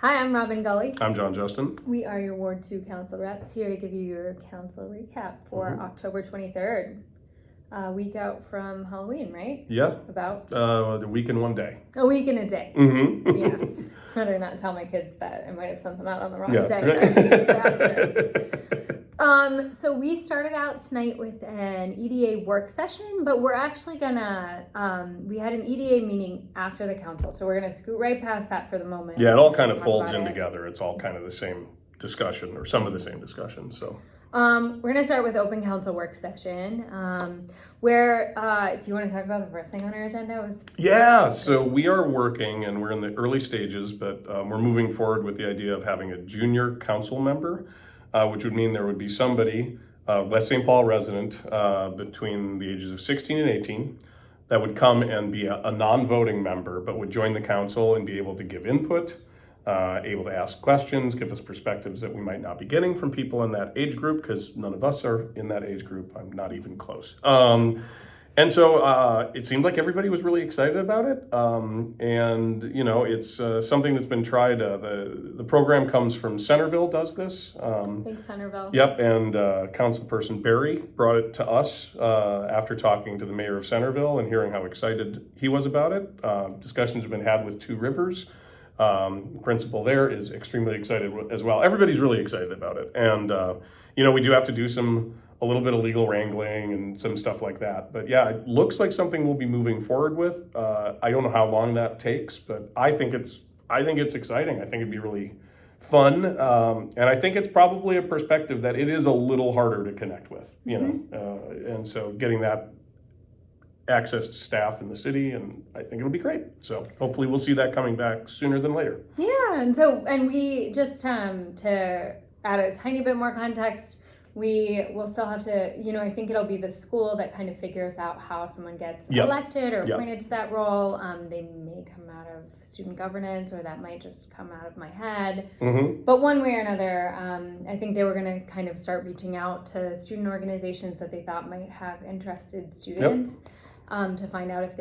Hi, I'm Robin Gully. I'm John Justin. We are your Ward 2 council reps here to give you your council recap for October 23rd. Week out from Halloween, right? Yeah. About? The week and one day. A week and a day. Mm-hmm. Yeah. Better not tell my kids that I might have sent them out on the wrong day. That would be a disaster. So we started out tonight with an EDA work session, but we're actually gonna, we had an EDA meeting after the council, so we're gonna scoot right past that for the moment. Yeah, it all kind of folds in together. It's all kind of the same discussion, or some of the same discussion, so. We're gonna start with open council work session, where, do you wanna talk about the first thing on our agenda? Yeah, so we are working, and we're in the early stages, but we're moving forward with the idea of having a junior council member, which would mean there would be somebody, West St. Paul resident, between the ages of 16 and 18, that would come and be a non-voting member, but would join the council and be able to give input, able to ask questions, give us perspectives that we might not be getting from people in that age group, because none of us are in that age group. I'm not even close. And so it seemed like everybody was really excited about it. And, you know, it's something that's been tried. The program comes from Centerville, does this. Thanks, Centerville. Yep, and Councilperson Barry brought it to us after talking to the mayor of Centerville and hearing how excited he was about it. Discussions have been had with Two Rivers. The principal there is extremely excited as well. Everybody's really excited about it. And, you know, we do have to do a little bit of legal wrangling and some stuff like that. But yeah, it looks like something we'll be moving forward with. I don't know how long that takes, but I think it's exciting. I think it'd be really fun. And I think it's probably a perspective that it is a little harder to connect with, you know? And so getting that access to staff in the city, and I think it'll be great. So hopefully we'll see that coming back sooner than later. Yeah, and we just to add a tiny bit more context, we will still have to, you know, I think it'll be the school that kind of figures out how someone gets elected or appointed to that role. They may come out of student governance, or that might just come out of my head. But one way or another, I think they were going to kind of start reaching out to student organizations that they thought might have interested students to find out if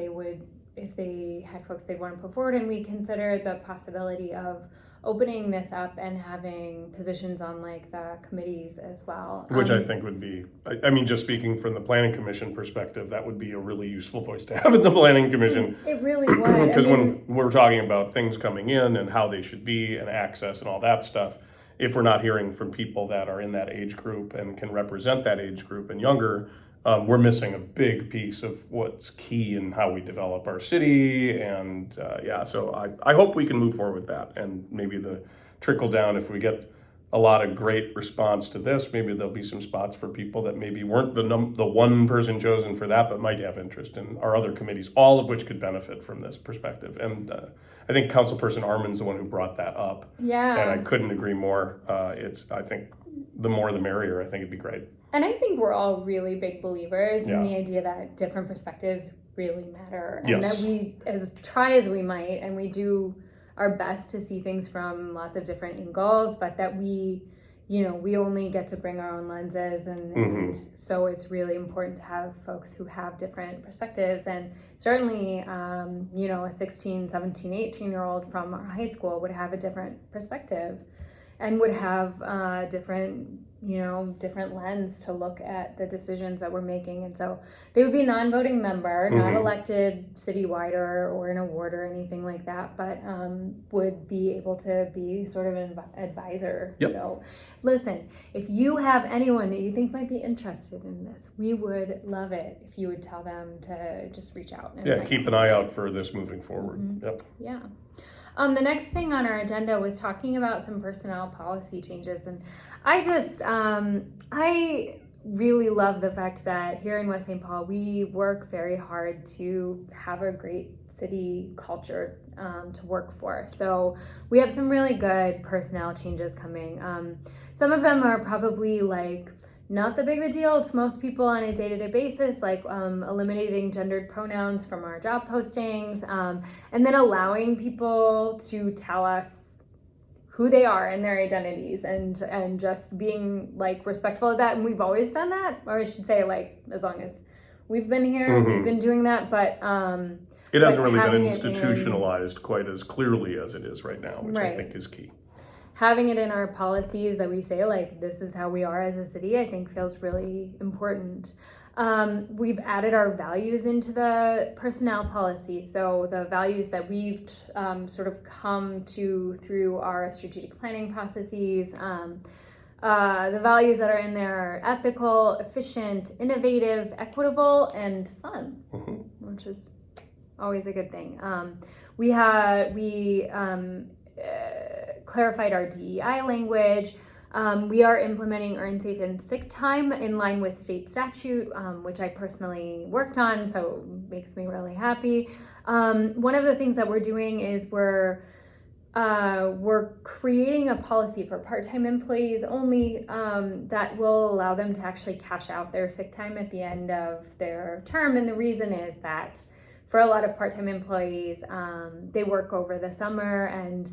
they had folks they'd want to put forward. And we considered the possibility of opening this up and having positions on like the committees as well. Which I think would be, I mean, just speaking from the planning commission perspective, that would be a really useful voice to have at the planning commission. It really would. Because when we're talking about things coming in and how they should be and access and all that stuff, if we're not hearing from people that are in that age group and can represent that age group and younger, we're missing a big piece of what's key in how we develop our city. And so I hope we can move forward with that, and maybe the trickle down, if we get a lot of great response to this, maybe there'll be some spots for people that maybe weren't the one person chosen for that, but might have interest in our other committees, all of which could benefit from this perspective. And I think Councilperson Arman's the one who brought that up. Yeah. And I couldn't agree more. I think the more the merrier. I think it'd be great. And I think we're all really big believers in the idea that different perspectives really matter, and that we try as we might, and we do our best to see things from lots of different angles, but that we only get to bring our own lenses, and so it's really important to have folks who have different perspectives. And certainly, a 16, 17, 18-year-old from our high school would have a different perspective and would have different lens to look at the decisions that we're making. And so they would be a non-voting member, not elected citywide or in a ward or anything like that, but would be able to be sort of an advisor. So listen, if you have anyone that you think might be interested in this, we would love it if you would tell them to just reach out. And keep an eye out for this moving forward. Yeah. The next thing on our agenda was talking about some personnel policy changes. And I really love the fact that here in West St. Paul, we work very hard to have a great city culture to work for. So we have some really good personnel changes coming. Some of them are probably like not that big of a deal to most people on a day-to-day basis, like eliminating gendered pronouns from our job postings, and then allowing people to tell us who they are and their identities, and just being like respectful of that. And we've always done that, or I should say, like, as long as we've been here, we've been doing that. But It hasn't really been institutionalized quite as clearly as it is right now, which I think is key. Having it in our policies that we say, like, this is how we are as a city, I think feels really important. We've added our values into the personnel policy. So the values that we've sort of come to through our strategic planning processes, the values that are in there are ethical, efficient, innovative, equitable, and fun, which is always a good thing. We clarified our DEI language. We are implementing earned, safe, and sick time in line with state statute, which I personally worked on, so it makes me really happy. One of the things that we're doing is we're creating a policy for part-time employees only that will allow them to actually cash out their sick time at the end of their term. And the reason is that for a lot of part-time employees, they work over the summer, and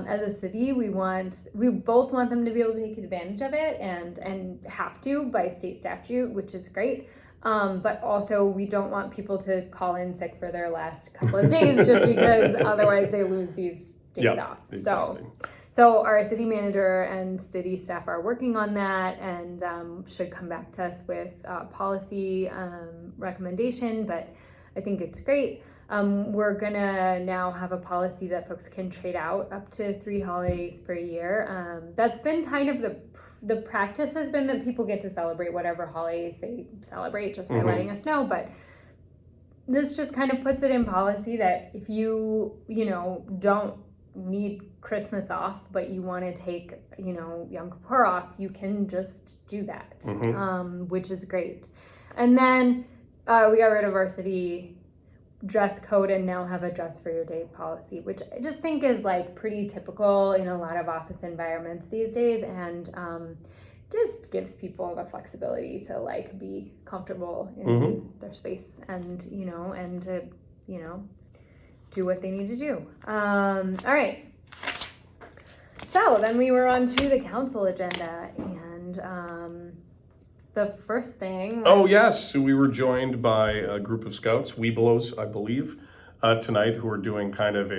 as a city, we both want them to be able to take advantage of it and have to by state statute, which is great. But also we don't want people to call in sick for their last couple of days just because otherwise they lose these days off. Exactly. So our city manager and city staff are working on that and should come back to us with policy recommendation, but I think it's great. We're gonna now have a policy that folks can trade out up to 3 holidays per year. That's been kind of the practice has been that people get to celebrate whatever holidays they celebrate just by letting us know. But this just kind of puts it in policy that if you don't need Christmas off, but you want to take, Yom Kippur off, you can just do that, which is great. And then we got rid of our city dress code and now have a dress for your day policy, which I just think is like pretty typical in a lot of office environments these days, and just gives people the flexibility to like be comfortable in their space and to do what they need to do. All right. So then we were on to the council agenda, and the first thing yes, so we were joined by a group of scouts, Webelos, I believe, tonight, who are doing kind of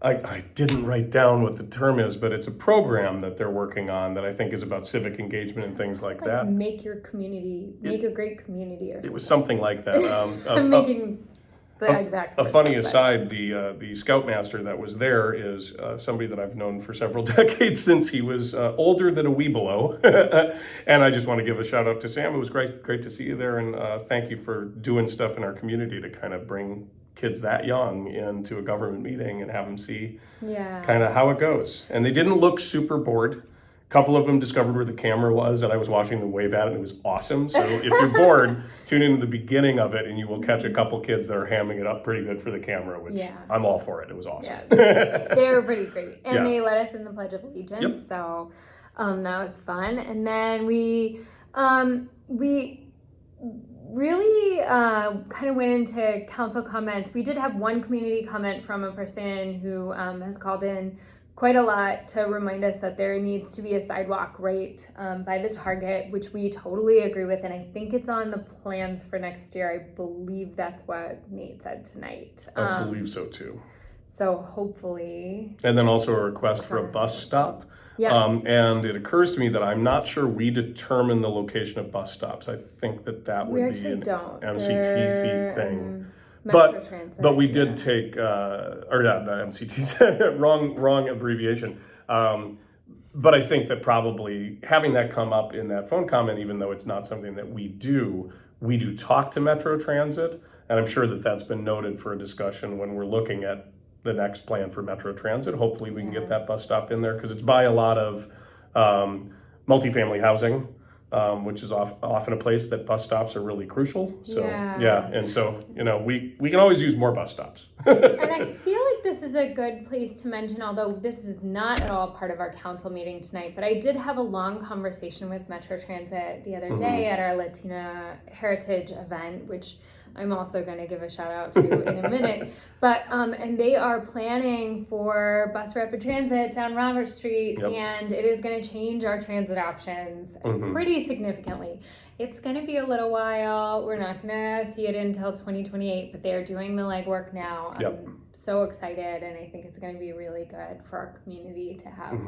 I didn't write down what the term is, but it's a program that they're working on that I think is about civic engagement and things like that. Make your community, make a great community, or something. It was something like that. I'm making the exact words, funny aside, the scoutmaster that was there is somebody that I've known for several decades since he was older than a Webelo. And I just want to give a shout out to Sam. It was great to see you there, and thank you for doing stuff in our community to kind of bring kids that young into a government meeting and have them see kind of how it goes. And they didn't look super bored. A couple of them discovered where the camera was, and I was watching them wave at it, and it was awesome. So if you're bored, tune into the beginning of it, and you will catch a couple kids that are hamming it up pretty good for the camera, which I'm all for it. It was awesome. Yeah. They were pretty great. And they let us in the Pledge of Allegiance, so that was fun. And then we really kind of went into council comments. We did have one community comment from a person who has called in quite a lot to remind us that there needs to be a sidewalk right by the Target, which we totally agree with, and I think it's on the plans for next year. I believe that's what Nate said tonight. I believe so too. So hopefully. And then also a request for a bus stop. Yeah. And it occurs to me that I'm not sure we determine the location of bus stops. I think that would be an MCTC thing. But we did take, or not MCTC, wrong abbreviation. But I think that probably having that come up in that phone comment, even though it's not something that we do talk to Metro Transit, and I'm sure that that's been noted for a discussion when we're looking at the next plan for Metro Transit. Hopefully we can get that bus stop in there, because it's by a lot of multifamily housing, which is often a place that bus stops are really crucial. So and so we can always use more bus stops. And I feel like this is a good place to mention, although this is not at all part of our council meeting tonight, but I did have a long conversation with Metro Transit the other day at our Latina Heritage event, which I'm also going to give a shout out to in a minute. But and they are planning for bus rapid transit down Robert Street, and it is going to change our transit options pretty significantly. It's going to be a little while. We're not going to see it until 2028, but they're doing the legwork now. I'm so excited, and I think it's going to be really good for our community to have.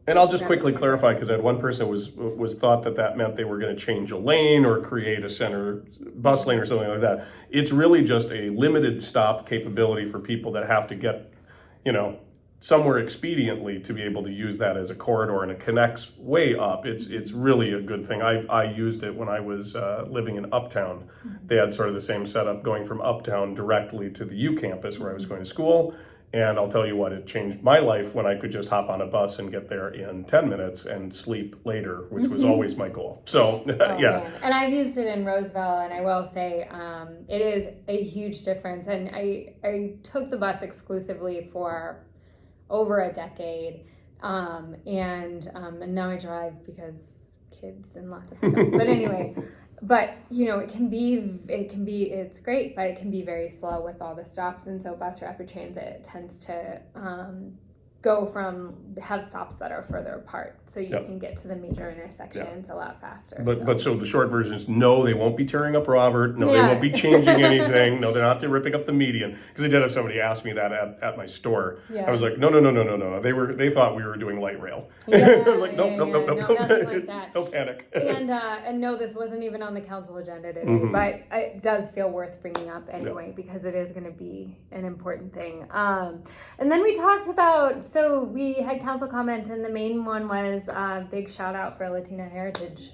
And I'll just quickly clarify, because I had one person was thought that meant they were going to change a lane or create a center bus lane or something like that. It's really just a limited stop capability for people that have to get, somewhere expediently to be able to use that as a corridor, and it connects way up. It's really a good thing. I used it when I was living in Uptown. They had sort of the same setup going from Uptown directly to the U campus where I was going to school. And I'll tell you what, it changed my life when I could just hop on a bus and get there in 10 minutes and sleep later, which was always my goal. So, Man. And I've used it in Roseville, and I will say it is a huge difference. And I took the bus exclusively for over a decade, and now I drive because kids and lots of pickups. But anyway. But, it's great, but it can be very slow with all the stops. And so bus rapid transit tends to have stops that are further apart. So you can get to the major intersections a lot faster. But so the short version is no, they won't be tearing up Robert. No, they won't be changing anything. No, they're not ripping up the median. Because I did have somebody ask me that at my store. Yeah. I was like, no. They thought we were doing light rail. Like, nope. Nothing like that. No panic. And no, this wasn't even on the council agenda today, but it does feel worth bringing up anyway, because it is going to be an important thing. And then we talked about, so we had council comments, and the main one was a big shout out for Latina Heritage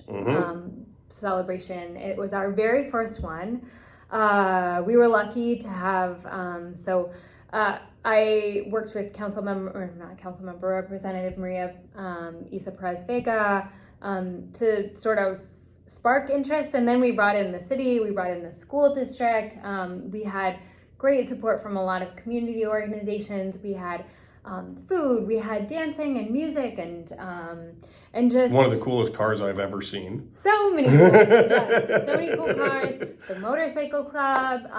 celebration. It was our very first one. We were lucky to have, I worked with Representative Maria Isa Perez Vega to sort of spark interest, and then we brought in the city, we brought in the school district. We had great support from a lot of community organizations. We had food, we had dancing and music, and just one of the coolest cars I've ever seen. So many cool cars. The motorcycle club.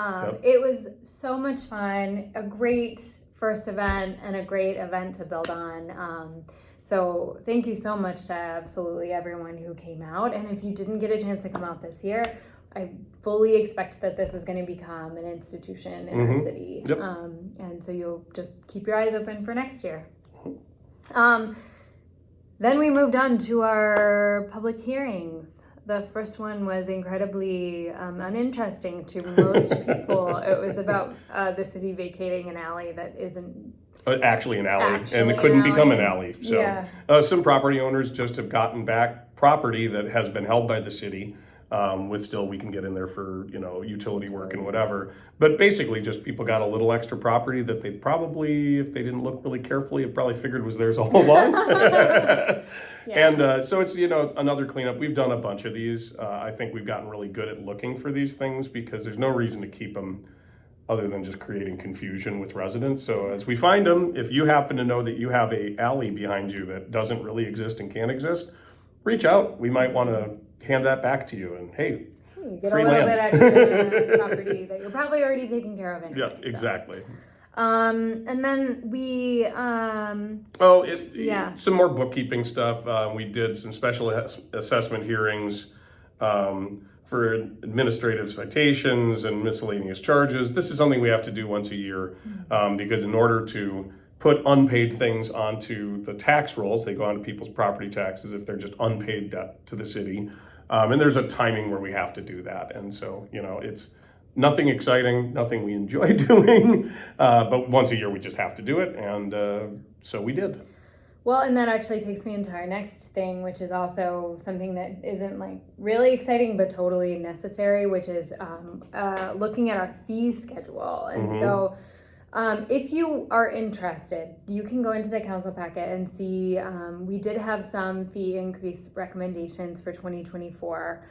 It was so much fun. A great first event and a great event to build on. So thank you so much to absolutely everyone who came out. And if you didn't get a chance to come out this year, I fully expect that this is going to become an institution in our city. And so you'll just keep your eyes open for next year. Then we moved on to our public hearings. The first one was incredibly uninteresting to most people. It was about the city vacating an alley that isn't actually an alley, and it couldn't become an alley. So some property owners just have gotten back property that has been held by the city. With still, we can get in there for, utility work and whatever. But basically just people got a little extra property that they probably, if they didn't look really carefully, it probably figured was theirs all along. And so it's, another cleanup. We've done a bunch of these. I think we've gotten really good at looking for these things because there's no reason to keep them other than just creating confusion with residents. So as we find them, if you happen to know that you have a alley behind you that doesn't really exist and can't exist, reach out. We might want to hand that back to you, and hey, get a little bit extra property that you're probably already taking care of anyway. Yeah, exactly. And then we some more bookkeeping stuff. We did some special assessment hearings for administrative citations and miscellaneous charges. This is something we have to do once a year because in order to put unpaid things onto the tax rolls, they go onto people's property taxes if they're just unpaid debt to the city. And there's a timing where we have to do that. And so, it's nothing exciting, nothing we enjoy doing, but once a year we just have to do it. And so we did. Well, and that actually takes me into our next thing, which is also something that isn't like really exciting, but totally necessary, which is looking at our fee schedule. And so if you are interested, you can go into the council packet and see, we did have some fee increase recommendations for 2024.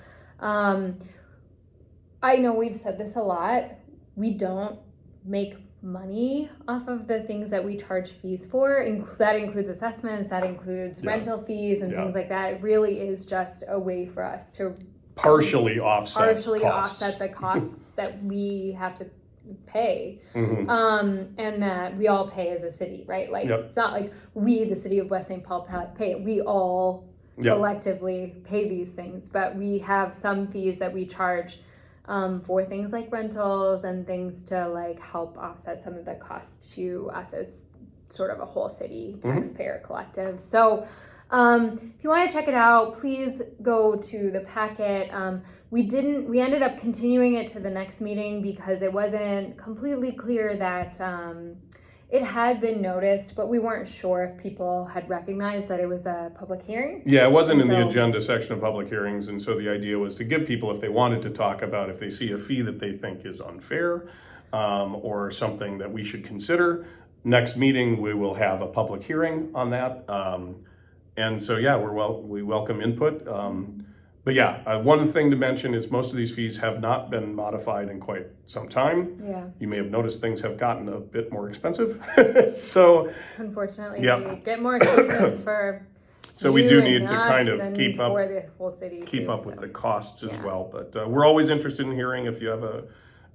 I know we've said this a lot. We don't make money off of the things that we charge fees for. That includes assessments, that includes rental fees and things like that. It really is just a way for us to partially offset the costs that we have to pay, and that we all pay as a city, right? Like, it's not like we, the city of West St. Paul, pay it. We all collectively pay these things, but we have some fees that we charge for things like rentals and things to like help offset some of the costs to us as sort of a whole city taxpayer collective. So if you want to check it out, please go to the packet. We ended up continuing it to the next meeting because it wasn't completely clear that it had been noticed, but we weren't sure if people had recognized that it was a public hearing. Yeah, it wasn't in the agenda section of public hearings, and so the idea was to give people, if they wanted to talk about, if they see a fee that they think is unfair or something that we should consider, next meeting we will have a public hearing on that. And so, yeah, we welcome input. But yeah, one thing to mention is most of these fees have not been modified in quite some time. Yeah. You may have noticed things have gotten a bit more expensive. So unfortunately, they get more expensive for so we do need to kind of keep up for the whole city with the costs as well. But we're always interested in hearing if you have a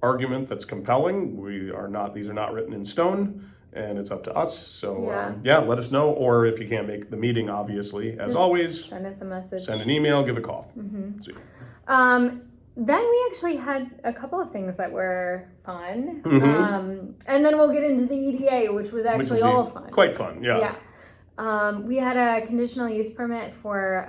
argument that's compelling. These are not written in stone. And it's up to us. So, let us know. Or if you can't make the meeting, obviously, as always, send us a message. Send an email, give a call. Then we actually had a couple of things that were fun. And then we'll get into the EDA, which was actually all fun. Quite fun, yeah. We had a conditional use permit for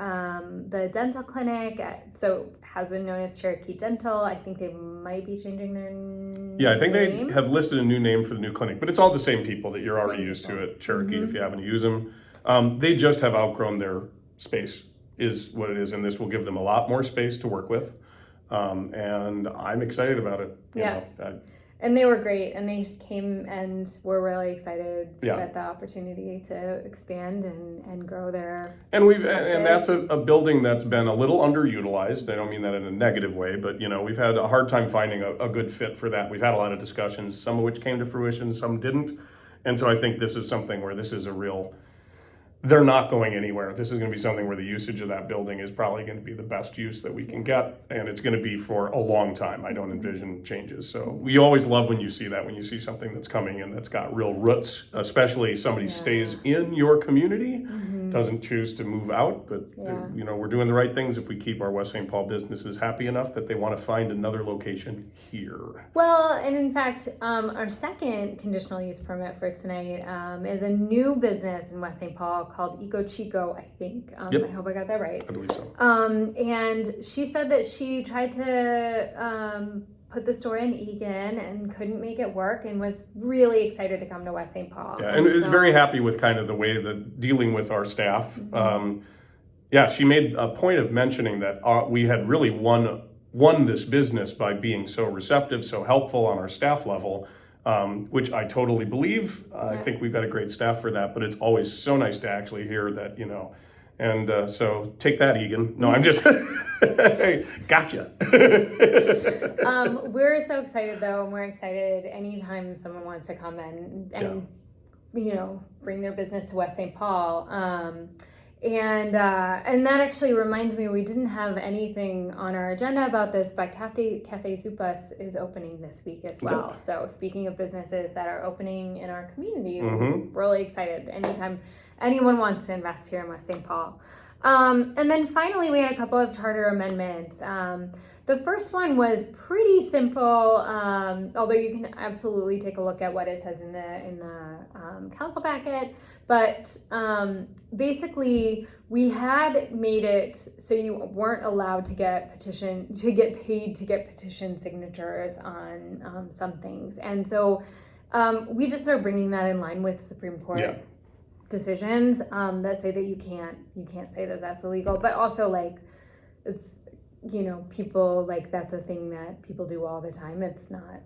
the dental clinic. So has been known as Cherokee Dental. I think they might be changing their name. Yeah, I think they have listed a new name for the new clinic, but it's all the same people that you're already used to at Cherokee if you happen to use them. They just have outgrown their space, is what it is, and this will give them a lot more space to work with. And I'm excited about it. You know, and they were great, and they came and were really excited at the opportunity to expand and grow their. And and that's a building that's been a little underutilized. I don't mean that in a negative way, but we've had a hard time finding a good fit for that. We've had a lot of discussions, some of which came to fruition, some didn't, and so I think this is something where this is a real. They're not going anywhere. This is going to be something where the usage of that building is probably going to be the best use that we can get, and it's going to be for a long time. I don't envision changes. So we always love when you see that, when you see something that's coming in that's got real roots, especially somebody stays in your community, doesn't choose to move out, but we're doing the right things if we keep our West St. Paul businesses happy enough that they want to find another location here. Well, and in fact, our second conditional use permit for tonight is a new business in West St. Paul called Eco Chico, I think. I hope I got that right. I believe so. And she said that she tried to put the store in Eagan and couldn't make it work and was really excited to come to West St. Paul. Yeah, and is very happy with kind of the way that dealing with our staff. She made a point of mentioning that we had really won this business by being so receptive, so helpful on our staff level. Which I totally believe. I think we've got a great staff for that, but it's always so nice to actually hear that, and so take that, Egan. No, I'm just, hey, gotcha. We're so excited though, and we're excited anytime someone wants to come in and bring their business to West St. Paul. And that actually reminds me, we didn't have anything on our agenda about this, but Cafe Zupas is opening this week as well. Yep. So speaking of businesses that are opening in our community, we're really excited anytime anyone wants to invest here in West St. Paul. And then finally, we had a couple of charter amendments. The first one was pretty simple, although you can absolutely take a look at what it says in the council packet. But basically, we had made it so you weren't allowed to get paid to get petition signatures on some things, and so we just are bringing that in line with Supreme Court decisions that say that you can't say that that's illegal, but also like it's people like that's a thing that people do all the time. It's not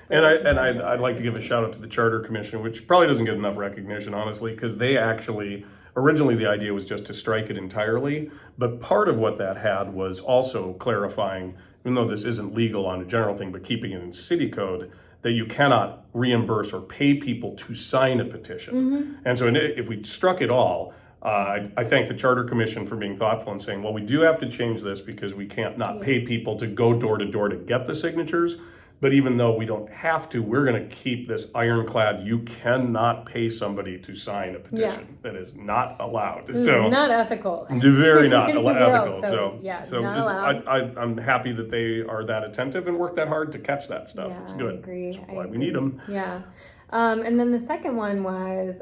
And I'd like to give a shout out to the Charter Commission, which probably doesn't get enough recognition, honestly, because they actually, originally the idea was just to strike it entirely, but part of what that had was also clarifying, even though this isn't legal on a general thing, but keeping it in city code, that you cannot reimburse or pay people to sign a petition. And so if we struck it all, I thank the Charter Commission for being thoughtful and saying, well, we do have to change this because we can't not pay people to go door to door to get the signatures. But even though we don't have to, we're going to keep this ironclad. You cannot pay somebody to sign a petition. That is not allowed. It's not ethical. Very not ethical. So not allowed. I'm happy that they are that attentive and work that hard to catch that stuff. Yeah, it's good. I agree. That's why we need them. Yeah. And then the second one was...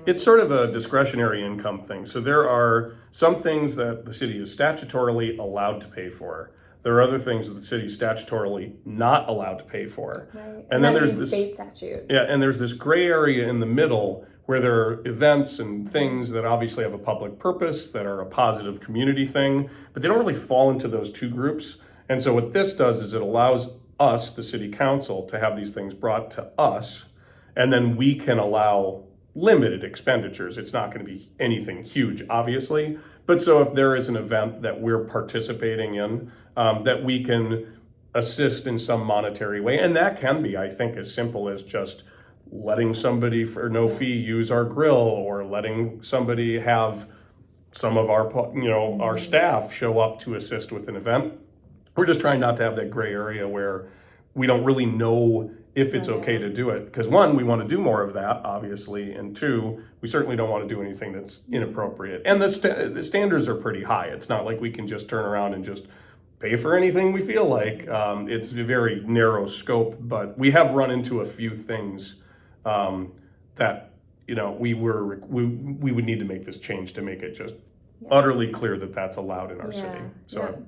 it's sort of a discretionary income thing. So there are some things that the city is statutorily allowed to pay for. There are other things that the city is statutorily not allowed to pay for. Right. And then there's this state statute. Yeah, and there's this gray area in the middle where there are events and things that obviously have a public purpose, that are a positive community thing, but they don't really fall into those two groups. And so what this does is it allows us, the city council, to have these things brought to us, and then we can allow limited expenditures. It's not going to be anything huge, obviously. But so if there is an event that we're participating in, that we can assist in some monetary way, and that can be, I think, as simple as just letting somebody for no fee use our grill, or letting somebody have some of our, our staff show up to assist with an event. We're just trying not to have that gray area where we don't really know if it's okay to do it. Because one, we want to do more of that, obviously, and two, we certainly don't want to do anything that's inappropriate. And the standards are pretty high. It's not like we can just turn around and just pay for anything we feel like. It's a very narrow scope, but we have run into a few things that we would need to make this change to make it just utterly clear that that's allowed in our city. So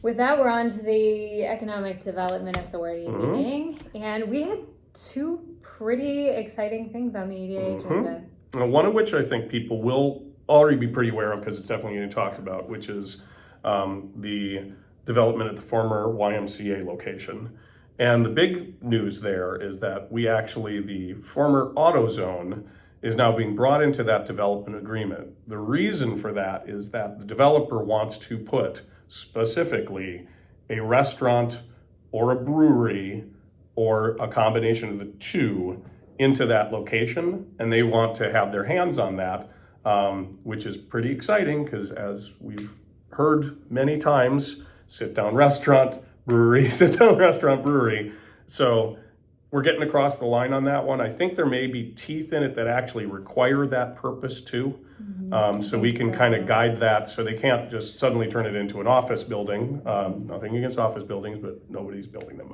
With that, we're on to the Economic Development Authority meeting, and we had two pretty exciting things on the EDA agenda. One of which I think people will already be pretty aware of because it's definitely getting talked about, which is the development at the former YMCA location. And the big news there is that the former AutoZone is now being brought into that development agreement. The reason for that is that the developer wants to put specifically a restaurant or a brewery or a combination of the two into that location, and they want to have their hands on that, which is pretty exciting because, as we've heard many times, sit-down restaurant, brewery, sit-down restaurant, brewery. So we're getting across the line on that one. I think there may be teeth in it that actually require that purpose too. So we can kind of guide that so they can't just suddenly turn it into an office building. Nothing against office buildings, but nobody's building them.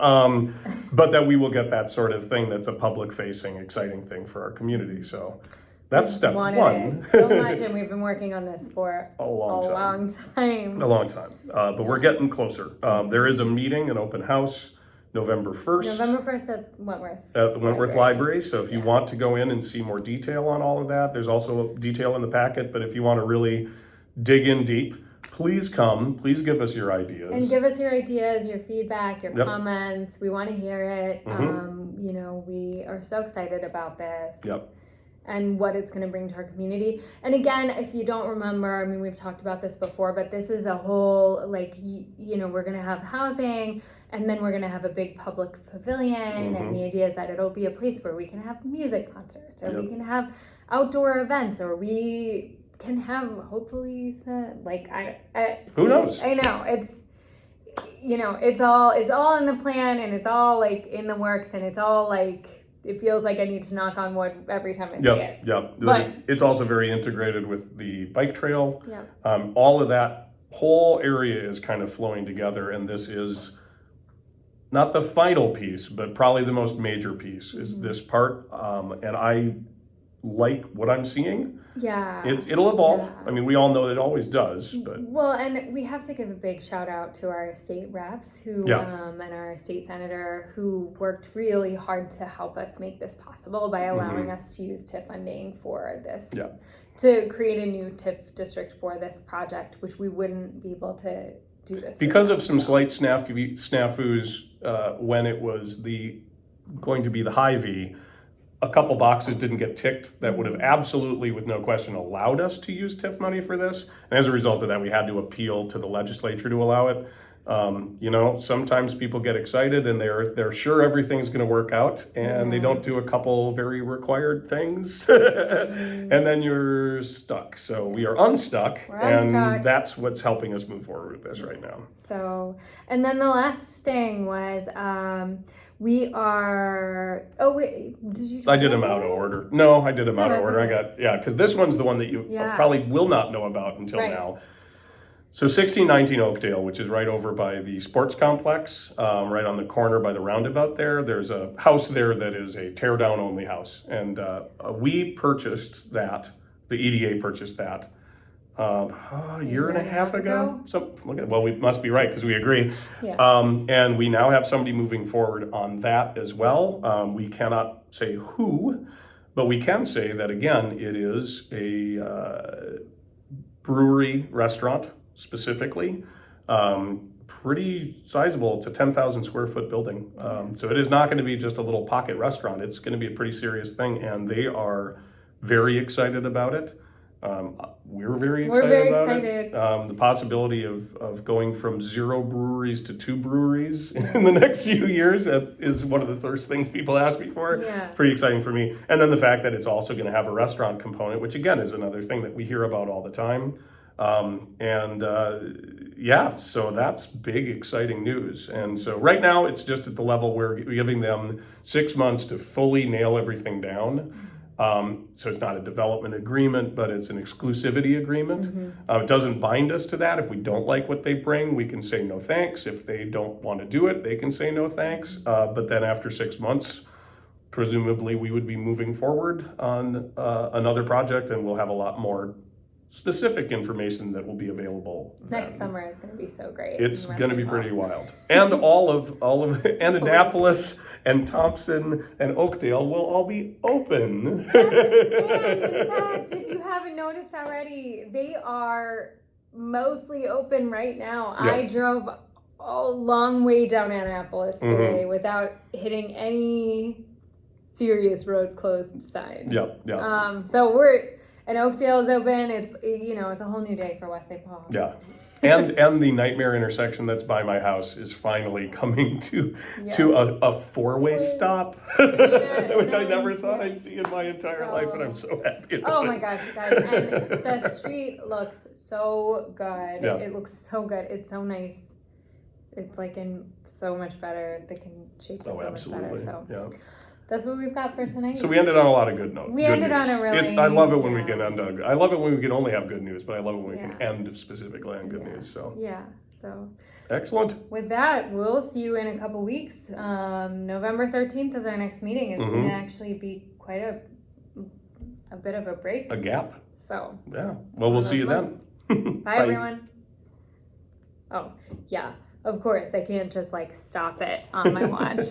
But that we will get that sort of thing that's a public-facing, exciting thing for our community. So that's step one. It so much, and we've been working on this for a long time. A long time, but we're getting closer. There is a meeting, an open house, November 1st. November 1st at Wentworth. At the Wentworth Library. So if you want to go in and see more detail on all of that, there's also detail in the packet. But if you want to really dig in deep, please come. Please give us your ideas. And give us your ideas, your feedback, your comments. We want to hear it. We are so excited about this. And what it's going to bring to our community. And again, if you don't remember, we've talked about this before, but this is a whole, we're going to have housing, and then we're going to have a big public pavilion, and the idea is that it'll be a place where we can have music concerts, or we can have outdoor events, or we can have, hopefully, who knows? I know, it's all in the plan, and it's all, in the works, and it's all, it feels like I need to knock on wood every time I see it. But it's also very integrated with the bike trail. All of that whole area is kind of flowing together, and this is not the final piece, but probably the most major piece is this part. And I like what I'm seeing. It'll evolve. We all know that it always does. But and we have to give a big shout out to our state reps who and our state senator who worked really hard to help us make this possible by allowing us to use TIF funding for this. To create a new TIF district for this project, which we wouldn't be able to do this because of some slight snafus when it was going to be the Hy-Vee. A couple boxes didn't get ticked that would have absolutely, with no question, allowed us to use TIF money for this. And as a result of that, we had to appeal to the legislature to allow it. Sometimes people get excited and they're sure everything's going to work out, and they don't do a couple very required things, and then you're stuck. So we are unstuck, and that's what's helping us move forward with this right now. So, and then the last thing was, we are. Oh wait, did you? I did them out of order. No, I did them out of order. Okay. Because this one's the one that you probably will not know about until now. So 1619 Oakdale, which is right over by the sports complex, right on the corner by the roundabout there. There's a house there that is a tear down only house. And we purchased that, the EDA purchased that a year and a half ago. So we must be right because we agree. Yeah. And we now have somebody moving forward on that as well. We cannot say who, but we can say that again, it is a brewery restaurant. Specifically, pretty sizable. It's a 10,000 square foot building. So it is not going to be just a little pocket restaurant. It's going to be a pretty serious thing, and they are very excited about it. We're very excited about it. The possibility of going from 0 breweries to 2 breweries in the next few years is one of the first things people ask me for. Yeah. Pretty exciting for me. And then the fact that it's also going to have a restaurant component, which again is another thing that we hear about all the time. So that's big, exciting news. And so right now it's just at the level where we're giving them 6 months to fully nail everything down. So it's not a development agreement, but it's an exclusivity agreement. It doesn't bind us to that. If we don't like what they bring, we can say no thanks. If they don't want to do it, they can say no thanks. But then after 6 months, presumably we would be moving forward on another project, and we'll have a lot more specific information that will be available next summer. Is going to be so great. It's going to be pretty wild, and all of Annapolis and Thompson and Oakdale will all be open. And in fact, if you haven't noticed already, they are mostly open right now. Yep. I drove a long way down Annapolis today without hitting any serious road closed signs. Yep. And Oakdale is open. It's it's a whole new day for West St. Paul. Yeah, and the Nightmare intersection that's by my house is finally coming to a 4-way stop, which I never thought I'd see in my entire life, and I'm so happy about it. My gosh, you guys! And the street looks so good. Yeah. It looks so good. It's so nice. It's like in so much better. They can shape it so absolutely. Much better. So. Yeah. That's what we've got for tonight. So we ended on a lot of good notes. We ended on a really. I love it when we can end on. I love it when we can only have good news, but I love it when we can end specifically on good news. So So excellent. With that, we'll see you in a couple weeks. November 13th is our next meeting. It's going to actually be quite a bit of a break. A gap. So yeah. Well, we'll see you then. Bye everyone. Oh yeah. Of course, I can't just stop it on my watch.